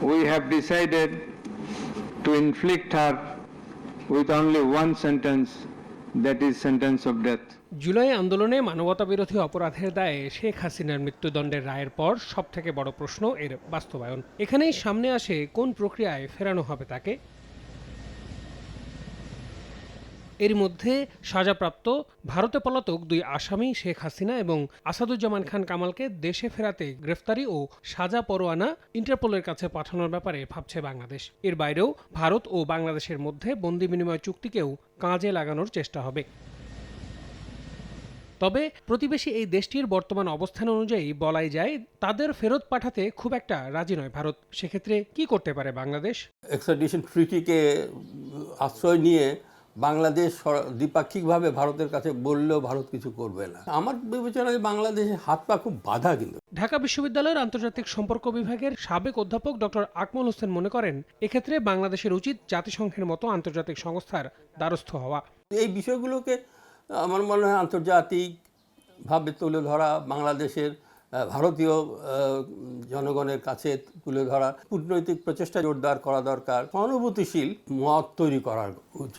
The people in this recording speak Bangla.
we have decided to inflict her with only one sentence, that is sentence of death. July আন্দোলনে মানবতাবিরোধী অপরাধের দায়ে শেখ হাসিনার মৃত্যুদণ্ডের রায়ের পর সবথেকে বড় প্রশ্ন এর বাস্তবায়ন। এখানেই সামনে আসে কোন প্রক্রিয়ায় ফেরানো হবে তাকে। এর মধ্যে সাজাপ্রাপ্ত ভারতে পলাতক দুই আসামি শেখ হাসিনা এবং আসাদুজ্জামান খান কামালকে দেশে ফেরাতে গ্রেফতারি ও সাজা পরোয়ানা ইন্টারপোলের কাছে পাঠানোর ব্যাপারে ভাবছে বাংলাদেশ। এর বাইরেও ভারত ও বাংলাদেশের মধ্যে বন্দি বিনিময় চুক্তিকেও কাজে লাগানোর চেষ্টা হবে। তবে প্রতিবেশী এই দেশটির বর্তমান অবস্থান অনুযায়ী বলাই যায় তাদের ফেরত পাঠাতে খুব একটা রাজি নয় ভারত। সেক্ষেত্রে কি করতে পারে বাংলাদেশ? এক্সট্রাডিশন ট্রিটিকে আশ্রয় নিয়ে বাংলাদেশ দ্বিপাক্ষিকভাবে ভারতের কাছে বললেও ভারত কিছু করবে না। আমার বিবেচনায় বাংলাদেশের হাত পা খুব বাধা। কিন্তু ঢাকা বিশ্ববিদ্যালয়ের আন্তর্জাতিক সম্পর্ক বিভাগের সাবেক অধ্যাপক ডক্টর আকমল হোসেন মনে করেন, এক্ষেত্রে বাংলাদেশের উচিত জাতিসংঘের মতো আন্তর্জাতিক সংস্থার দ্বারস্থ হওয়া। এই বিষয়গুলোকে আমার মনে হয় আন্তর্জাতিকভাবে তুলে ধরা, বাংলাদেশের ভারতীয় জনগণের কাছে তুলে ধরা, কূটনৈতিক প্রচেষ্টা জোরদার করা দরকার, সহানুভূতিশীল মত তৈরি করা উচিত।